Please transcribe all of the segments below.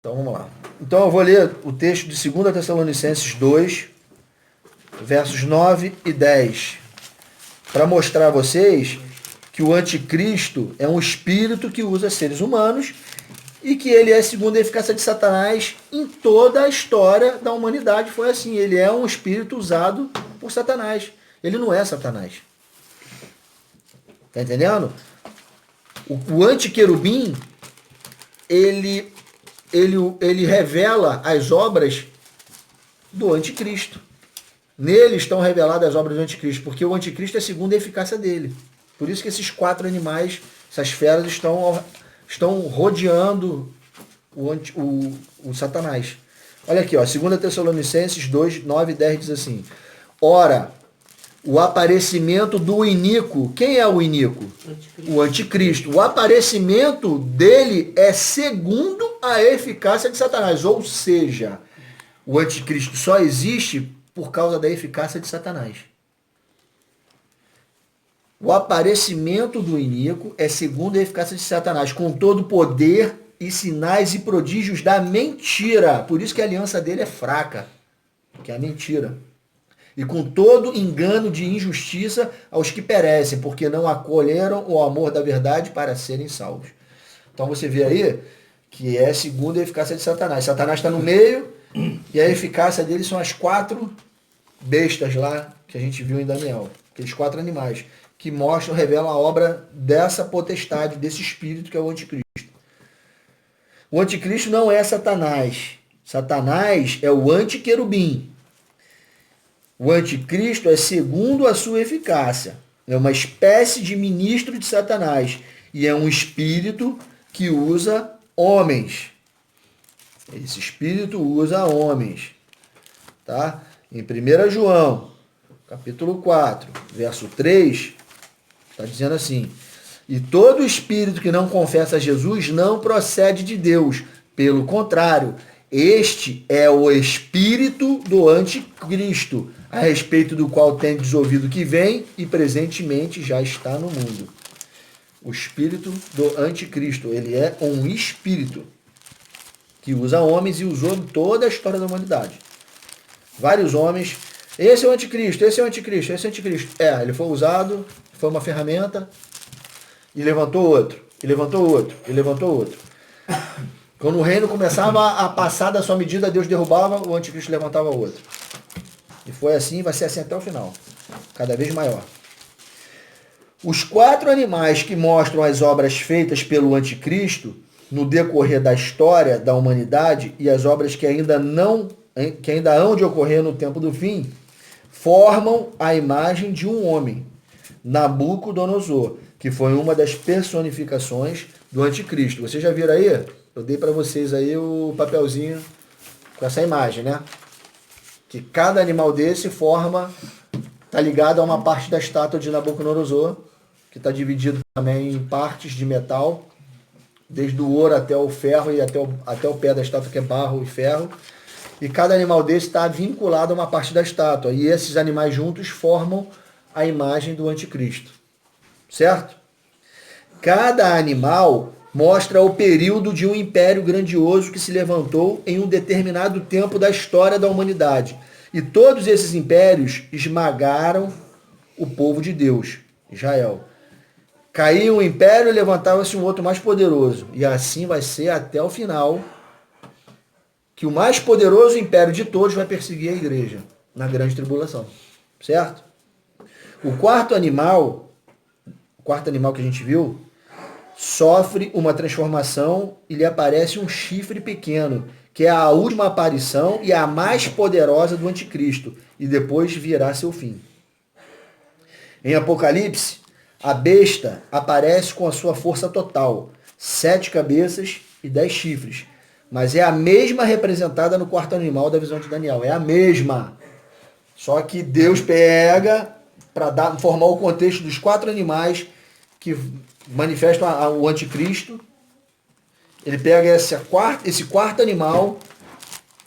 Então vamos lá. Então eu vou ler o texto de 2 Tessalonicenses 2, versos 9 e 10, para mostrar a vocês que o anticristo é um espírito que usa seres humanos e que ele é segundo a eficácia de Satanás em toda a história da humanidade. Foi assim, ele é um espírito usado por Satanás. Ele não é Satanás. Tá entendendo? O antiquerubim, ele revela as obras do anticristo. Nele estão reveladas as obras do anticristo, porque o anticristo é segundo a eficácia dele. Por isso que esses 4 animais, essas feras, estão rodeando o Satanás. Olha aqui, ó, 2 Tessalonicenses 2, 9 e 10 diz assim: ora, o aparecimento do iníquo. Quem é o iníquo? O anticristo. O aparecimento dele é segundo a eficácia de Satanás. Ou seja, o anticristo só existe por causa da eficácia de Satanás. O aparecimento do iníquo é segundo a eficácia de Satanás, com todo o poder e sinais e prodígios da mentira. Por isso que a aliança dele é fraca, que é a mentira. E com todo engano de injustiça aos que perecem, porque não acolheram o amor da verdade para serem salvos. Então você vê aí que é segundo a eficácia de Satanás. Satanás está no meio e a eficácia dele são as 4 bestas lá que a gente viu em Daniel. Aqueles 4 animais que mostram, revelam a obra dessa potestade, desse espírito que é o anticristo. O anticristo não é Satanás. Satanás é o antiquerubim. O anticristo é segundo a sua eficácia. É uma espécie de ministro de Satanás. E é um espírito que usa homens. Esse espírito usa homens. Tá? Em 1 João, capítulo 4, verso 3, está dizendo assim: e todo espírito que não confessa Jesus não procede de Deus. Pelo contrário, este é o espírito do anticristo, a respeito do qual tendes ouvido que vem e presentemente já está no mundo. O espírito do anticristo, ele é um espírito que usa homens e usou em toda a história da humanidade. Vários homens. Esse é o anticristo, esse é o anticristo, esse é o anticristo. Ele foi usado, foi uma ferramenta e levantou outro, e levantou outro, e levantou outro. Quando o reino começava a passar da sua medida, Deus derrubava, o anticristo levantava outro. E foi assim, vai ser assim até o final. Cada vez maior. Os 4 animais que mostram as obras feitas pelo anticristo no decorrer da história da humanidade e as obras que ainda hão de ocorrer no tempo do fim, formam a imagem de um homem, Nabucodonosor, que foi uma das personificações do anticristo. Vocês já viram aí? Eu dei para vocês aí o papelzinho com essa imagem, né? Que cada animal desse está ligado a uma parte da estátua de Nabucodonosor, que está dividido também em partes de metal, desde o ouro até o ferro e até o pé da estátua, que é barro e ferro. E cada animal desse está vinculado a uma parte da estátua. E esses animais juntos formam a imagem do anticristo. Certo? Cada animal mostra o período de um império grandioso que se levantou em um determinado tempo da história da humanidade. E todos esses impérios esmagaram o povo de Deus, Israel. Caía um império e levantava-se um outro mais poderoso. E assim vai ser até o final, que o mais poderoso império de todos vai perseguir a igreja na grande tribulação. Certo? O quarto animal que a gente viu, sofre uma transformação e lhe aparece um chifre pequeno, que é a última aparição e a mais poderosa do anticristo, e depois virá seu fim. Em Apocalipse, a besta aparece com a sua força total, 7 cabeças e 10 chifres, mas é a mesma representada no quarto animal da visão de Daniel, é a mesma. Só que Deus pega para formar o contexto dos 4 animais que manifestam o anticristo. Ele pega esse quarto animal,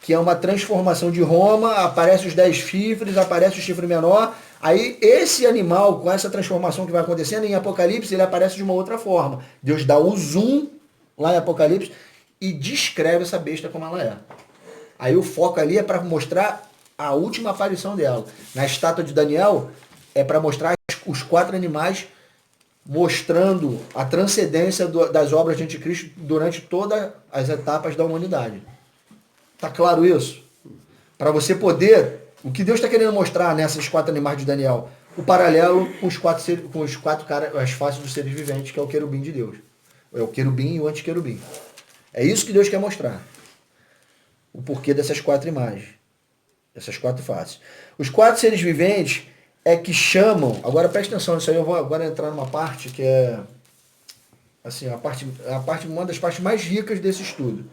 que é uma transformação de Roma, aparece os 10 chifres, aparece o chifre menor. Aí esse animal, com essa transformação que vai acontecendo, em Apocalipse, ele aparece de uma outra forma. Deus dá o zoom lá em Apocalipse e descreve essa besta como ela é. Aí o foco ali é para mostrar a última aparição dela. Na estátua de Daniel, é para mostrar os 4 animais mostrando a transcendência das obras de anticristo durante todas as etapas da humanidade. Tá claro isso? Para você poder... O que Deus está querendo mostrar nessas 4 animais de Daniel? O paralelo com os 4 caras, as faces dos seres viventes, que é o querubim de Deus. É o querubim e o antiquerubim. É isso que Deus quer mostrar. O porquê dessas 4 imagens. Essas 4 faces. Os 4 seres viventes é que chamam... Agora presta atenção nisso aí, eu vou agora entrar numa parte que é... Assim, uma das partes mais ricas desse estudo.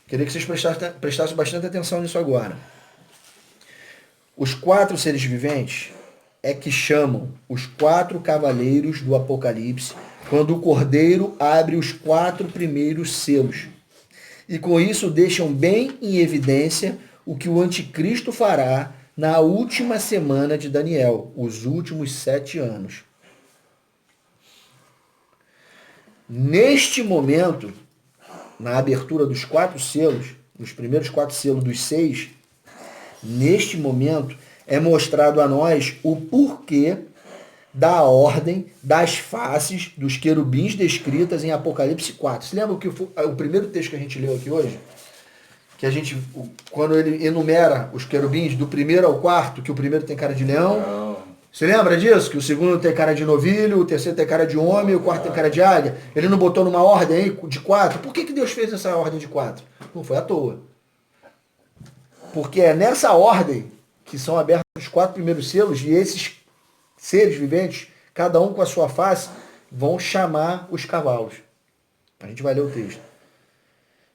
Queria que vocês prestassem bastante atenção nisso agora. Os 4 seres viventes é que chamam os 4 cavaleiros do Apocalipse quando o Cordeiro abre os 4 primeiros selos. E com isso deixam bem em evidência o que o anticristo fará na última semana de Daniel, os últimos 7 anos. Neste momento, na abertura dos 4 selos, nos primeiros 4 selos dos 6, neste momento é mostrado a nós o porquê da ordem das faces dos querubins descritas em Apocalipse 4. Você lembra que o primeiro texto que a gente leu aqui hoje? Que a gente, quando ele enumera os querubins do 1º ao 4º, que o primeiro tem cara de leão. Você lembra disso? Que o segundo tem cara de novilho, o terceiro tem cara de homem, o quarto tem cara de águia. Ele não botou numa ordem aí de 4? Por que Deus fez essa ordem de 4? Não foi à toa. Porque é nessa ordem que são abertos os 4 primeiros selos e esses seres viventes, cada um com a sua face, vão chamar os cavalos. A gente vai ler o texto.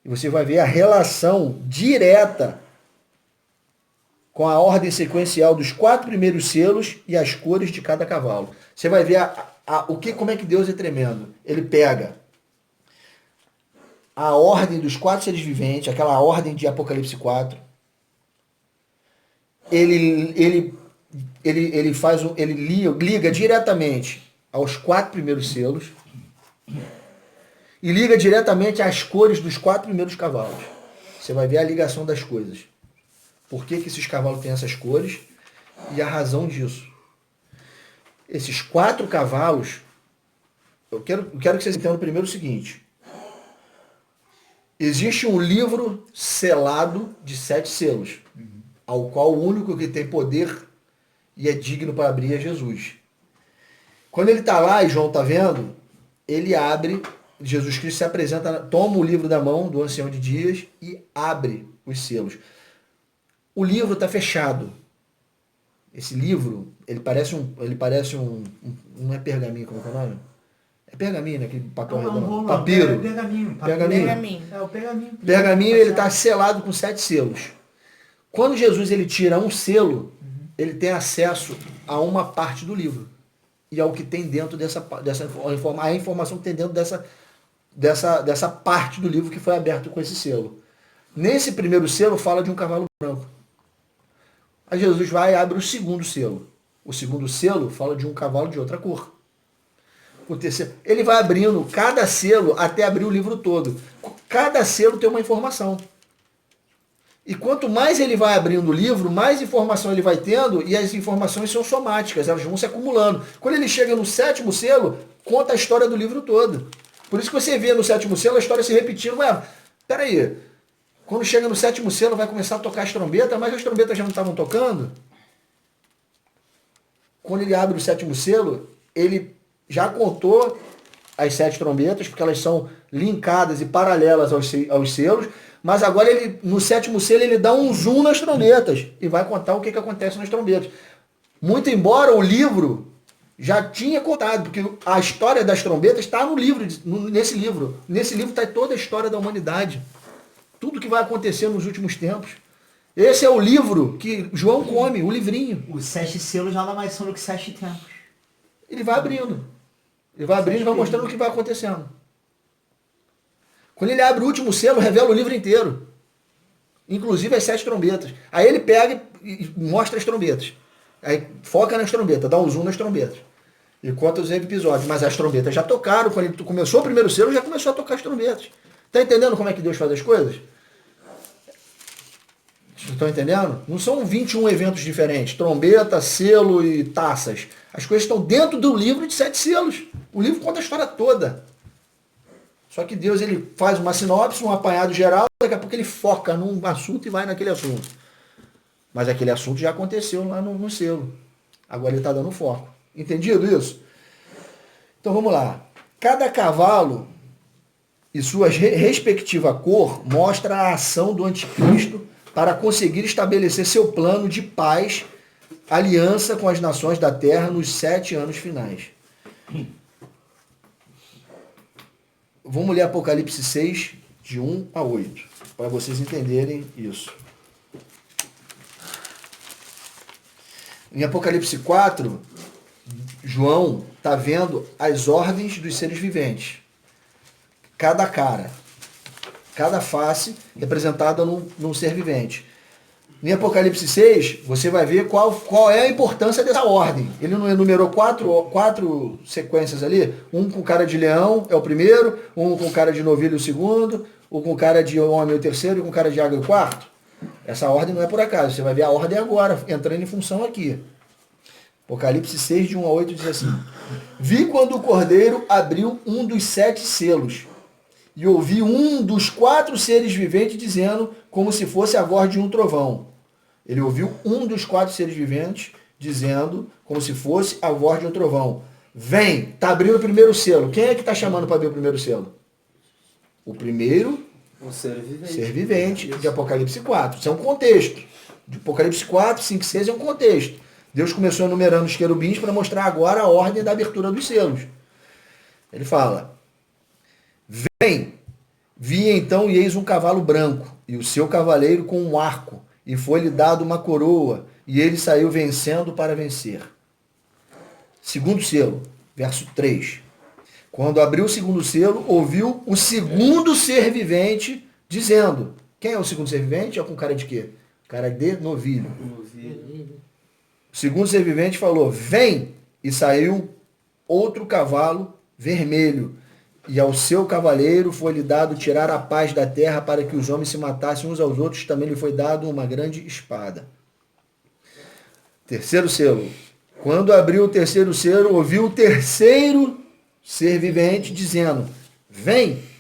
E você vai ver a relação direta com a ordem sequencial dos 4 primeiros selos e as cores de cada cavalo. Você vai ver como é que Deus é tremendo. Ele pega a ordem dos 4 seres viventes, aquela ordem de Apocalipse 4. Ele liga diretamente aos 4 primeiros selos e liga diretamente às cores dos 4 primeiros cavalos. Você vai ver a ligação das coisas. Por que esses cavalos têm essas cores e a razão disso. Esses 4 cavalos, eu quero que vocês entendam primeiro o seguinte. Existe um livro selado de 7 selos, ao qual o único que tem poder e é digno para abrir é Jesus. Quando ele está lá e João está vendo, ele abre, Jesus Cristo se apresenta, toma o livro da mão do ancião de dias e abre os selos. O livro está fechado. Esse livro, ele parece um não é pergaminho, como é o nome? É pergaminho, né? Aquele papel redondo. Papiro. Pergaminho. É o pergaminho. Pergaminho, ele está selado com 7 selos. Quando Jesus ele tira um selo, ele tem acesso a uma parte do livro. E ao que tem dentro a informação que tem dentro dessa parte do livro que foi aberto com esse selo. Nesse primeiro selo fala de um cavalo branco. Aí Jesus vai e abre o segundo selo. O segundo selo fala de um cavalo de outra cor. O terceiro, ele vai abrindo cada selo até abrir o livro todo. Cada selo tem uma informação. E quanto mais ele vai abrindo o livro, mais informação ele vai tendo, e as informações são somáticas, elas vão se acumulando. Quando ele chega no 7º selo, conta a história do livro todo. Por isso que você vê no 7º selo a história se repetindo. Ué, peraí, quando chega no 7º selo vai começar a tocar as trombetas, mas as trombetas já não estavam tocando? Quando ele abre o 7º selo, ele já contou as 7 trombetas, porque elas são linkadas e paralelas aos selos, mas agora ele, no 7º selo ele dá um zoom nas trombetas e vai contar o que acontece nas trombetas. Muito embora o livro já tinha contado, porque a história das trombetas está no livro, nesse livro. Nesse livro está toda a história da humanidade. Tudo que vai acontecer nos últimos tempos. Esse é o livro que João come, o livrinho. Os 7 selos nada mais são do que 7 tempos. Ele vai abrindo. Ele vai abrindo e vai mostrando o que vai acontecendo. Quando ele abre o último selo, revela o livro inteiro. Inclusive as 7 trombetas. Aí ele pega e mostra as trombetas. Aí foca nas trombetas, dá um zoom nas trombetas. E conta os episódios. Mas as trombetas já tocaram. Quando ele começou o primeiro selo, já começou a tocar as trombetas. Está entendendo como é que Deus faz as coisas? Vocês estão entendendo? Não são 21 eventos diferentes. Trombeta, selo e taças. As coisas estão dentro do livro de 7 selos. O livro conta a história toda. Só que Deus ele faz uma sinopse, um apanhado geral, daqui a pouco ele foca num assunto e vai naquele assunto. Mas aquele assunto já aconteceu lá no selo. Agora ele está dando foco. Entendido isso? Então vamos lá. Cada cavalo e sua respectiva cor mostra a ação do anticristo para conseguir estabelecer seu plano de paz, aliança com as nações da terra nos 7 anos finais. Vamos ler Apocalipse 6, de 1 a 8, para vocês entenderem isso. Em Apocalipse 4, João está vendo as ordens dos seres viventes. Cada cara, cada face representada num ser vivente. Em Apocalipse 6, você vai ver qual é a importância dessa ordem. Ele não enumerou quatro sequências ali. Um com cara de leão é o primeiro, um com cara de novilho o segundo, um com cara de homem o terceiro e com cara de águia o quarto. Essa ordem não é por acaso. Você vai ver a ordem agora, entrando em função aqui. Apocalipse 6, de 1 a 8, diz assim: Vi quando o Cordeiro abriu um dos 7 selos, e ouvi um dos 4 seres viventes dizendo, como se fosse a voz de um trovão. Ele ouviu um dos 4 seres viventes dizendo, como se fosse a voz de um trovão. Vem, está abrindo o primeiro selo. Quem é que está chamando para abrir o primeiro selo? O primeiro ser vivente de Apocalipse 4. Isso é um contexto. De Apocalipse 4, 5, 6 é um contexto. Deus começou enumerando os querubins para mostrar agora a ordem da abertura dos selos. Ele fala: Vem, vi então e eis um cavalo branco, e o seu cavaleiro com um arco, e foi-lhe dado uma coroa, e ele saiu vencendo para vencer. Segundo selo, verso 3. Quando abriu o segundo selo, ouviu o segundo ser vivente dizendo. Quem é o segundo ser vivente? É com cara de quê? Cara de novilho. O segundo ser vivente falou: Vem! E saiu outro cavalo vermelho. E ao seu cavaleiro foi-lhe dado tirar a paz da terra para que os homens se matassem uns aos outros. Também lhe foi dado uma grande espada. Terceiro selo. Quando abriu o terceiro selo, ouviu o terceiro ser vivente dizendo: Vem!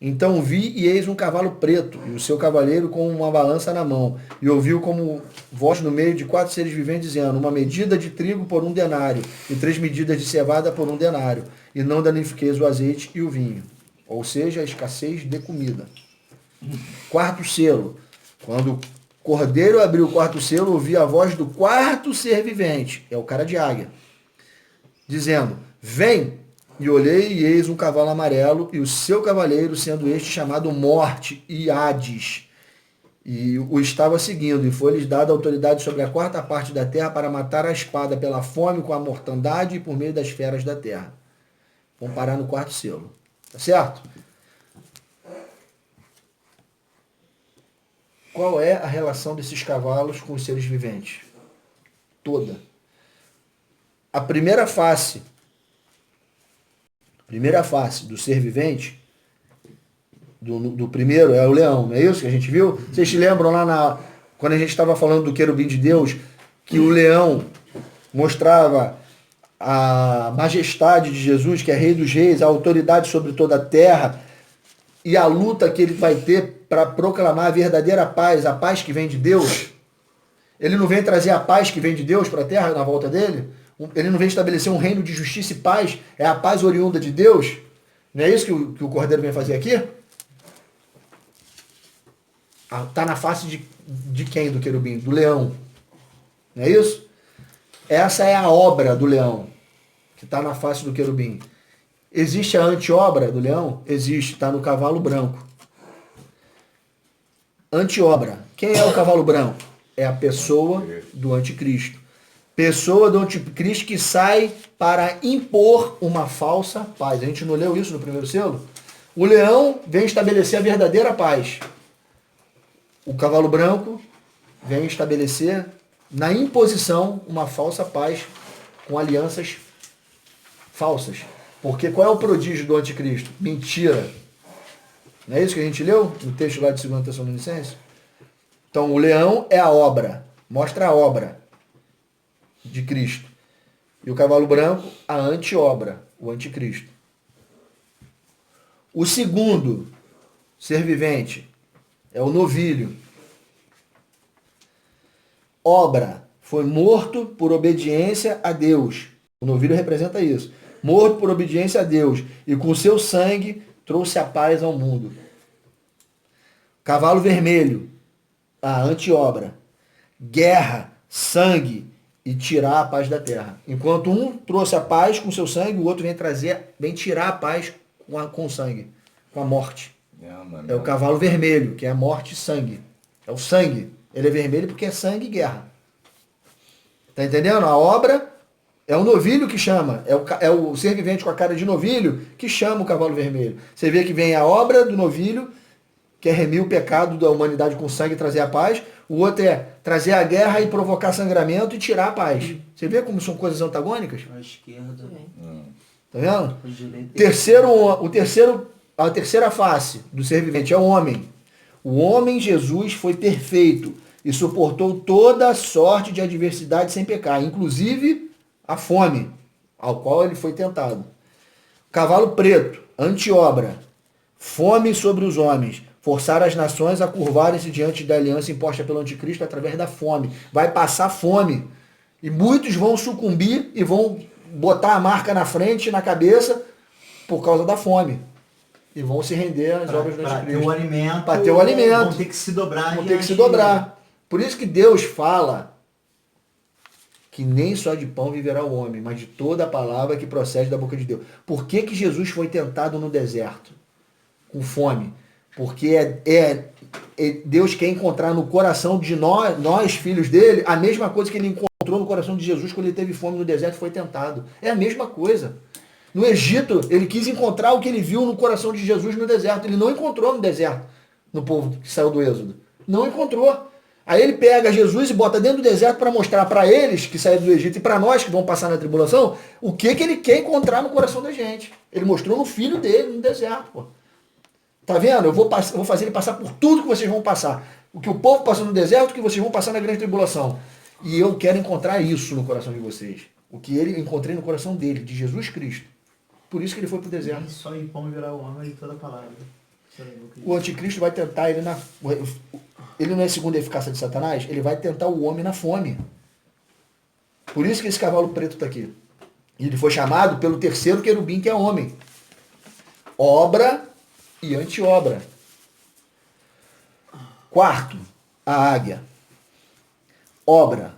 Então vi e eis um cavalo preto, e o seu cavaleiro com uma balança na mão. E ouviu como voz no meio de 4 seres viventes dizendo: Uma medida de trigo por 1 denário, e 3 medidas de cevada por 1 denário, e não danifiqueis o azeite e o vinho. Ou seja, a escassez de comida. Quarto selo. Quando o Cordeiro abriu o 4º selo, ouvi a voz do 4º ser vivente, é o cara de águia, dizendo: Vem! E olhei e eis um cavalo amarelo, e o seu cavaleiro, sendo este chamado Morte e Hades, e o estava seguindo, e foi-lhes dada autoridade sobre a 4ª parte da terra para matar a espada pela fome, com a mortandade e por meio das feras da terra. Vamos parar no 4º selo. Tá certo? Qual é a relação desses cavalos com os seres viventes? Toda. A primeira face do ser vivente, do primeiro, é o leão, não é isso que a gente viu? Vocês se lembram lá quando a gente estava falando do querubim de Deus, que o leão mostrava a majestade de Jesus, que é Rei dos Reis, a autoridade sobre toda a terra, e a luta que ele vai ter para proclamar a verdadeira paz, a paz que vem de Deus. Ele não vem trazer a paz que vem de Deus para a terra na volta dele? Ele não vem estabelecer um reino de justiça e paz? É a paz oriunda de Deus? Não é isso que o Cordeiro vem fazer aqui? Está na face de quem do querubim? Do leão. Não é isso? Essa é a obra do leão, que está na face do querubim. Existe a anti-obra do leão? Existe, está no cavalo branco. Anti-obra. Quem é o cavalo branco? É a pessoa do anticristo. Pessoa do anticristo que sai para impor uma falsa paz. A gente não leu isso no primeiro selo? O leão vem estabelecer a verdadeira paz. O cavalo branco vem estabelecer na imposição uma falsa paz com alianças falsas. Porque qual é o prodígio do anticristo? Mentira. Não é isso que a gente leu no texto lá de 2 Tessalonicenses? Então, o leão é a obra, mostra a obra de Cristo. E o cavalo branco, a anti-obra, o anticristo. O segundo ser vivente é o novilho. Obra, foi morto por obediência a Deus. O novilho representa isso. Morto por obediência a Deus. E com seu sangue trouxe a paz ao mundo. Cavalo vermelho, a anti-obra. Guerra, sangue e tirar a paz da terra. Enquanto um trouxe a paz com seu sangue, o outro vem tirar a paz com o sangue, com a morte. É o cavalo vermelho, que é a morte e sangue. É o sangue. Ele é vermelho porque é sangue e guerra. Tá entendendo? A obra é o novilho que chama. É o ser vivente com a cara de novilho que chama o cavalo vermelho. Você vê que vem a obra do novilho, que é remir o pecado da humanidade com sangue e trazer a paz. O outro é trazer a guerra e provocar sangramento e tirar a paz. Você vê como são coisas antagônicas? A esquerda. Tá vendo? A direita. A terceira face do ser vivente é o homem. O homem, Jesus, foi perfeito e suportou toda sorte de adversidade sem pecar, inclusive a fome, ao qual ele foi tentado. Cavalo preto, anti-obra, fome sobre os homens, forçar as nações a curvarem-se diante da aliança imposta pelo anticristo através da fome. Vai passar fome. E muitos vão sucumbir e vão botar a marca na frente, na cabeça, por causa da fome. E vão se render às obras do anticristo. Para ter o alimento. Para ter o alimento. Vão ter que se dobrar. Vão ter que se dobrar. Por isso que Deus fala que nem só de pão viverá o homem, mas de toda a palavra que procede da boca de Deus. Por que que Jesus foi tentado no deserto? Com fome. Porque Deus quer encontrar no coração de nós, filhos dele, a mesma coisa que ele encontrou no coração de Jesus quando ele teve fome no deserto e foi tentado. É a mesma coisa. No Egito, ele quis encontrar o que ele viu no coração de Jesus no deserto. Ele não encontrou no deserto, no povo que saiu do Êxodo. Não encontrou. Aí ele pega Jesus e bota dentro do deserto para mostrar para eles que saíram do Egito e para nós que vão passar na tribulação, o que ele quer encontrar no coração da gente. Ele mostrou no filho dele, no deserto. Pô. Tá vendo? Eu vou fazer ele passar por tudo que vocês vão passar. O que o povo passou no deserto, o que vocês vão passar na grande tribulação. E eu quero encontrar isso no coração de vocês. O que ele encontrei no coração dele, de Jesus Cristo. Por isso que ele foi para o deserto. Nem só em pão virar o homem de toda a palavra. O anticristo vai tentar, ele não é segundo a eficácia de Satanás, ele vai tentar o homem na fome. Por isso que esse cavalo preto está aqui. E ele foi chamado pelo terceiro querubim, que é homem. Obra e anti-obra. Quarto, a águia. Obra,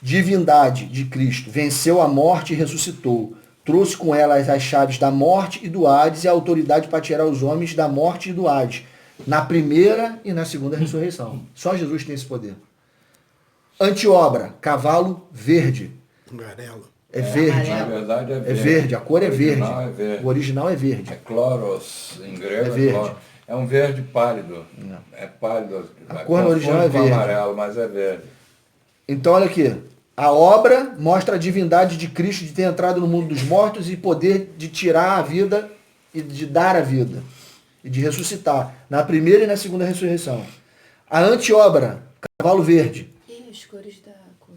divindade de Cristo, venceu a morte e ressuscitou. Trouxe com ela as chaves da morte e do Hades e a autoridade para tirar os homens da morte e do Hades. Na primeira e na segunda ressurreição. Só Jesus tem esse poder. Anti-obra, cavalo verde. Amarelo. É verde. Na verdade é verde. É verde, a cor é verde. É verde. O original é verde. É chloros, em grego É verde. chloros. É um verde pálido. Não. É pálido. A cor no original é Confunde com verde. amarelo, mas é verde. Então, olha aqui. A obra mostra a divindade de Cristo de ter entrado no mundo dos mortos e poder de tirar a vida e de dar a vida. E de ressuscitar. Na primeira e na segunda ressurreição. A anti-obra, cavalo verde. E as cores da cor?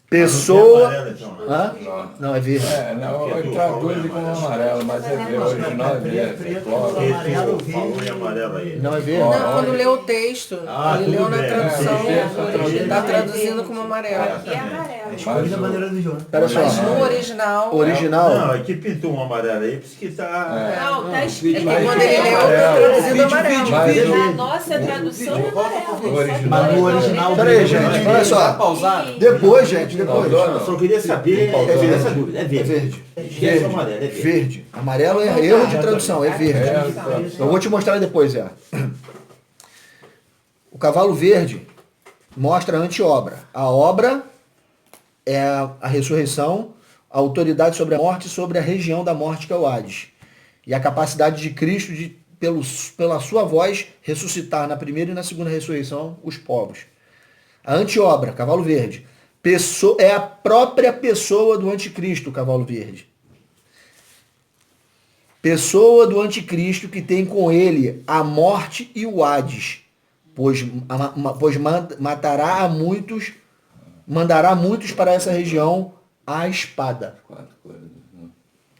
Pessoa... Amarelo, então. Hã? Não, é verde. Não, ele traduz como amarelo, mas é verde. O original é verde. É chloros. Amarelo, Porque tu falou em verde. amarelo aí. Não, é verde. Ó, Não, quando leu o texto, Ah, ele tudo leu na bem. tradução, É, ele está é traduzindo como amarelo. Aqui é amarelo. Escolhi da bandeira do João. Pera só. Mas no original, Original. Não, é que pintou um amarelo aí, por isso que tá... Não, tá é escrito que Mas quando ele leu, amarelo. está traduzindo amarelo. Mas Na nossa tradução é amarelo. original. Mas no original... Pera aí, gente, olha só. Pausado? Depois, gente, depois. Eu só queria saber, verde. essa dúvida. É É verde. verde. Esquece o amarelo, é verde. Verde. Amarelo é erro de tradução, é verde. Eu vou te mostrar depois, O cavalo verde mostra a anti-obra. A obra é a ressurreição, a autoridade sobre a morte e sobre a região da morte, que é o Hades. E a capacidade de Cristo de, pela sua voz, ressuscitar na primeira e na segunda ressurreição os povos. A anti-obra, cavalo verde. É a própria pessoa do anticristo, o cavalo verde. pessoa do anticristo que tem com ele a morte e o Hades, pois mandará muitos para essa região a espada. Quatro coisas. Né?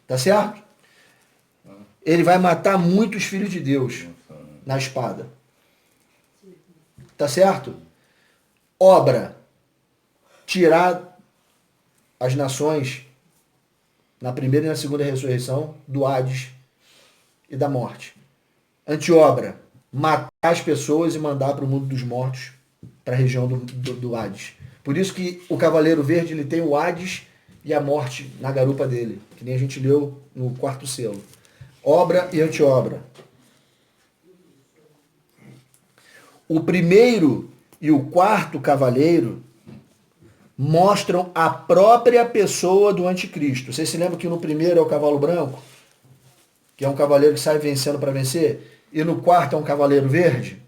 Tá certo? Ele vai matar muitos filhos de Deus na espada. Tá certo? Obra. Tirar as nações na primeira e na segunda ressurreição do Hades e da morte. Antiobra. Matar as pessoas e mandar para o mundo dos mortos, para a região do Hades. Por isso que o Cavaleiro Verde ele tem o Hades e a morte na garupa dele, que nem a gente leu no 4º selo. Obra e antiobra. O primeiro e o 4º cavaleiro mostram a própria pessoa do anticristo. Vocês se lembram que no primeiro é o cavalo branco, que é um cavaleiro que sai vencendo para vencer, e no 4º é um cavaleiro verde?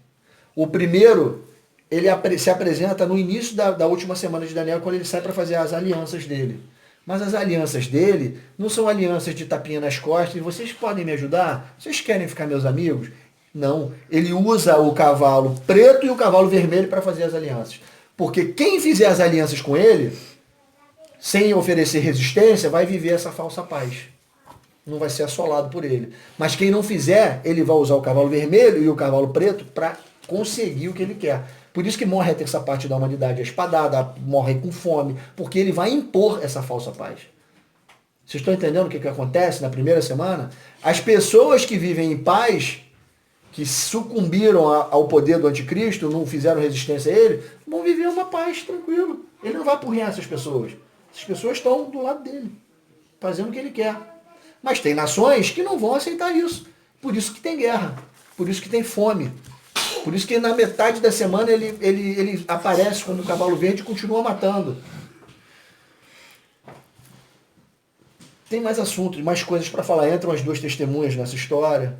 O primeiro, ele se apresenta no início da última semana de Daniel, quando ele sai para fazer as alianças dele. Mas as alianças dele não são alianças de tapinha nas costas, e vocês podem me ajudar? Vocês querem ficar meus amigos? Não. Ele usa o cavalo preto e o cavalo vermelho para fazer as alianças. Porque quem fizer as alianças com ele, sem oferecer resistência, vai viver essa falsa paz. Não vai ser assolado por ele. Mas quem não fizer, ele vai usar o cavalo vermelho e o cavalo preto para conseguir o que ele quer. Por isso que morre a terça parte da humanidade, a espadada, morre com fome, porque ele vai impor essa falsa paz. Vocês estão entendendo o que acontece na primeira semana? As pessoas que vivem em paz, que sucumbiram ao poder do anticristo, não fizeram resistência a ele, vão viver uma paz tranquilo. Ele não vai apurrinhar essas pessoas. Essas pessoas estão do lado dele, fazendo o que ele quer. Mas tem nações que não vão aceitar isso. Por isso que tem guerra. Por isso que tem fome. Por isso que na metade da semana ele aparece como o cavalo verde e continua matando. Tem mais assuntos, mais coisas para falar. Entram as 2 testemunhas nessa história,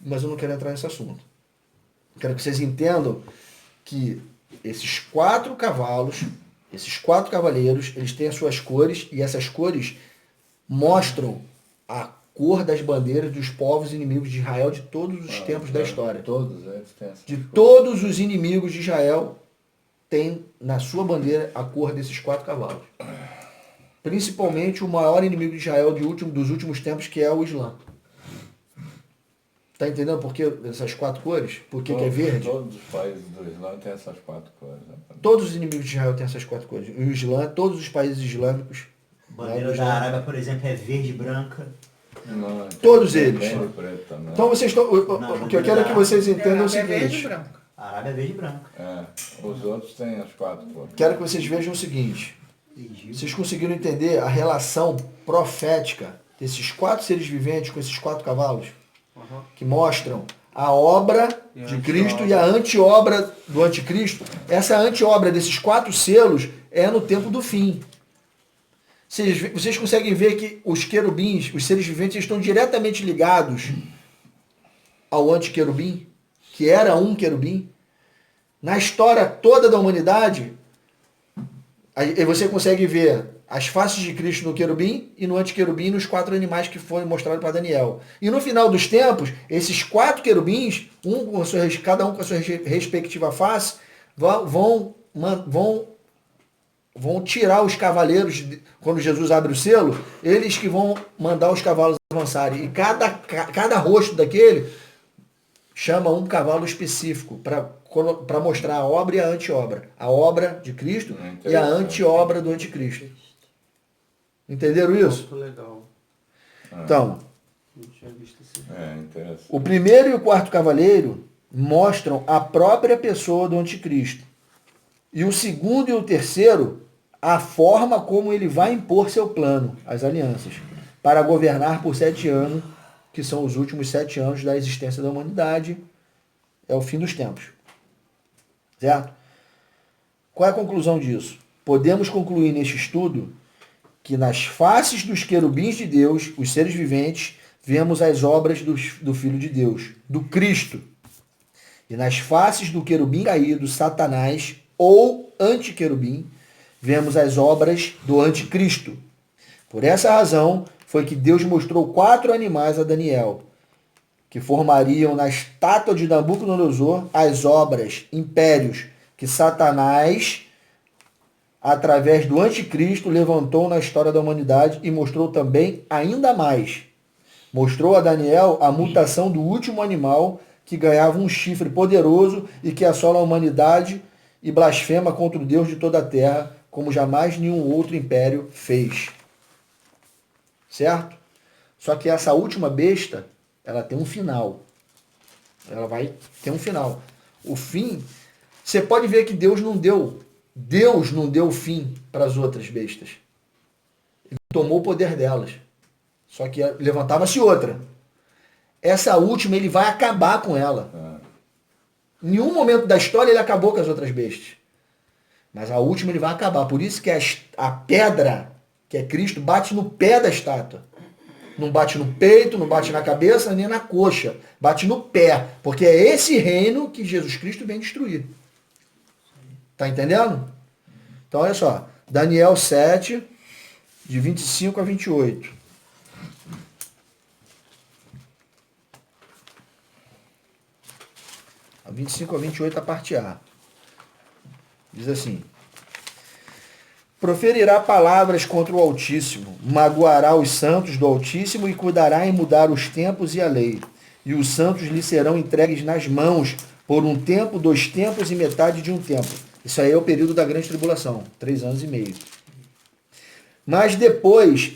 mas eu não quero entrar nesse assunto. Quero que vocês entendam que esses 4 cavalos, esses 4 cavaleiros, eles têm as suas cores, e essas cores mostram a cor das bandeiras dos povos inimigos de Israel de todos os tempos da história. Todos eles têm essa De todos os inimigos de Israel, tem na sua bandeira a cor desses 4 cavalos. Principalmente o maior inimigo de Israel dos últimos tempos, que é o Islã. Está entendendo por que dessas 4 cores? Por que é verde? Todos os países do Islã têm essas 4 cores. Né? Todos os inimigos de Israel têm essas 4 cores. O Islã, todos os países islâmicos. A bandeira da Arábia, por exemplo, é verde e branca. Não, Todos eles. Preto também. Então vocês estão. O que eu quero é que vocês entendam o É verde e seguinte. branco. A Arábia é verde e branca. Os outros têm as 4 cores. Quero que vocês vejam o seguinte. Vocês conseguiram entender a relação profética desses 4 seres viventes com esses 4 cavalos? Que mostram a obra de Cristo e a anti-obra do anticristo. Essa anti-obra desses 4 selos é no tempo do fim. Vocês conseguem ver que os querubins, os seres viventes, estão diretamente ligados ao antiquerubim, que era um querubim. Na história toda da humanidade, você consegue ver as faces de Cristo no querubim e no antiquerubim nos 4 animais que foram mostrados para Daniel. E no final dos tempos, esses 4 querubins, cada um com a sua respectiva face, vão tirar os cavaleiros, quando Jesus abre o selo, eles que vão mandar os cavalos avançarem. E cada rosto daquele chama um cavalo específico para mostrar a obra e a anti-obra. A obra de Cristo e a anti-obra do anticristo. Entenderam isso? Muito legal. Então, Não tinha visto assim. Interessante. o primeiro e o 4º cavaleiro mostram a própria pessoa do anticristo. E o 2º e o 3º, a forma como ele vai impor seu plano, as alianças, para governar por 7 anos, que são os últimos 7 anos da existência da humanidade, é o fim dos tempos. Certo? Qual é a conclusão disso? Podemos concluir neste estudo que nas faces dos querubins de Deus, os seres viventes, vemos as obras do Filho de Deus, do Cristo. E nas faces do querubim caído, Satanás, ou antiquerubim, vemos as obras do anticristo. Por essa razão, foi que Deus mostrou 4 animais a Daniel, que formariam na estátua de Nabucodonosor as obras, impérios, que Satanás, através do anticristo, levantou na história da humanidade e mostrou também ainda mais. Mostrou a Daniel a mutação do último animal que ganhava um chifre poderoso e que assola a humanidade e blasfema contra o Deus de toda a terra, como jamais nenhum outro império fez. Certo? Só que essa última besta, ela tem um final. Ela vai ter um final. O fim, você pode ver que Deus não deu fim para as outras bestas. Ele tomou o poder delas. Só que levantava-se outra. Essa última, ele vai acabar com ela. Em nenhum momento da história ele acabou com as outras bestas. Mas a última ele vai acabar. Por isso que a pedra, que é Cristo, bate no pé da estátua. Não bate no peito, não bate na cabeça, nem na coxa. Bate no pé. Porque é esse reino que Jesus Cristo vem destruir. Tá entendendo? Então olha só. Daniel 7, de 25 a 28. A 25 a 28, a parte A. Diz assim: proferirá palavras contra o Altíssimo, magoará os santos do Altíssimo e cuidará em mudar os tempos e a lei. E os santos lhe serão entregues nas mãos por um tempo, 2 tempos e metade de um tempo. Isso aí é o período da grande tribulação, 3 anos e meio. Mas depois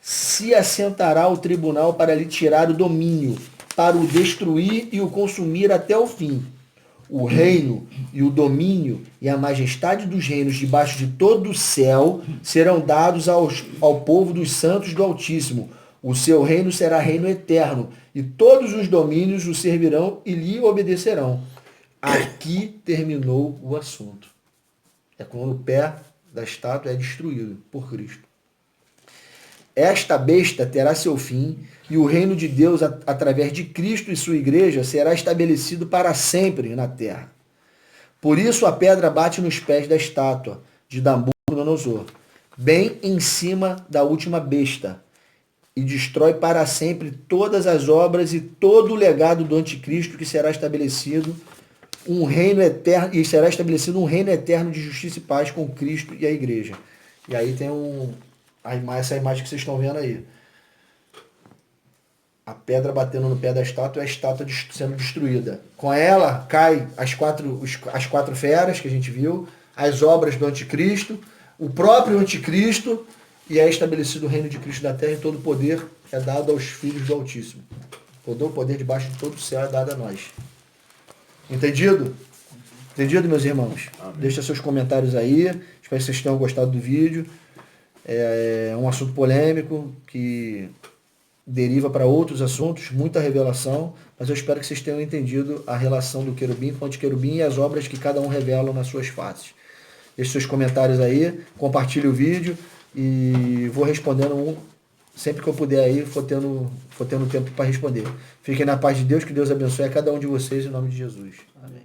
se assentará o tribunal para lhe tirar o domínio, para o destruir e o consumir até o fim. O reino e o domínio e a majestade dos reinos debaixo de todo o céu serão dados ao povo dos santos do Altíssimo. O seu reino será reino eterno, e todos os domínios o servirão e lhe obedecerão. Aqui terminou o assunto. É quando o pé da estátua é destruído por Cristo. Esta besta terá seu fim, e o reino de Deus, através de Cristo e sua igreja, será estabelecido para sempre na terra. Por isso a pedra bate nos pés da estátua de Nabucodonosor, bem em cima da última besta, e destrói para sempre todas as obras e todo o legado do anticristo, que será estabelecido um reino eterno, e será estabelecido um reino eterno de justiça e paz com Cristo e a igreja. E aí tem essa imagem que vocês estão vendo aí. A pedra batendo no pé da estátua e a estátua sendo destruída. Com ela cai as quatro feras que a gente viu, as obras do anticristo, o próprio anticristo, e é estabelecido o reino de Cristo na terra, e todo o poder é dado aos filhos do Altíssimo. Todo o poder debaixo de todo o céu é dado a nós. Entendido? Entendido, meus irmãos? Amém. Deixa seus comentários aí. Espero que vocês tenham gostado do vídeo. É um assunto polêmico que deriva para outros assuntos, muita revelação, mas eu espero que vocês tenham entendido a relação do querubim com o antiquerubim e as obras que cada um revela nas suas faces. Deixe seus comentários aí, compartilhe o vídeo e vou respondendo sempre que eu puder aí, for tendo tempo para responder. Fiquem na paz de Deus, que Deus abençoe a cada um de vocês em nome de Jesus. Amém.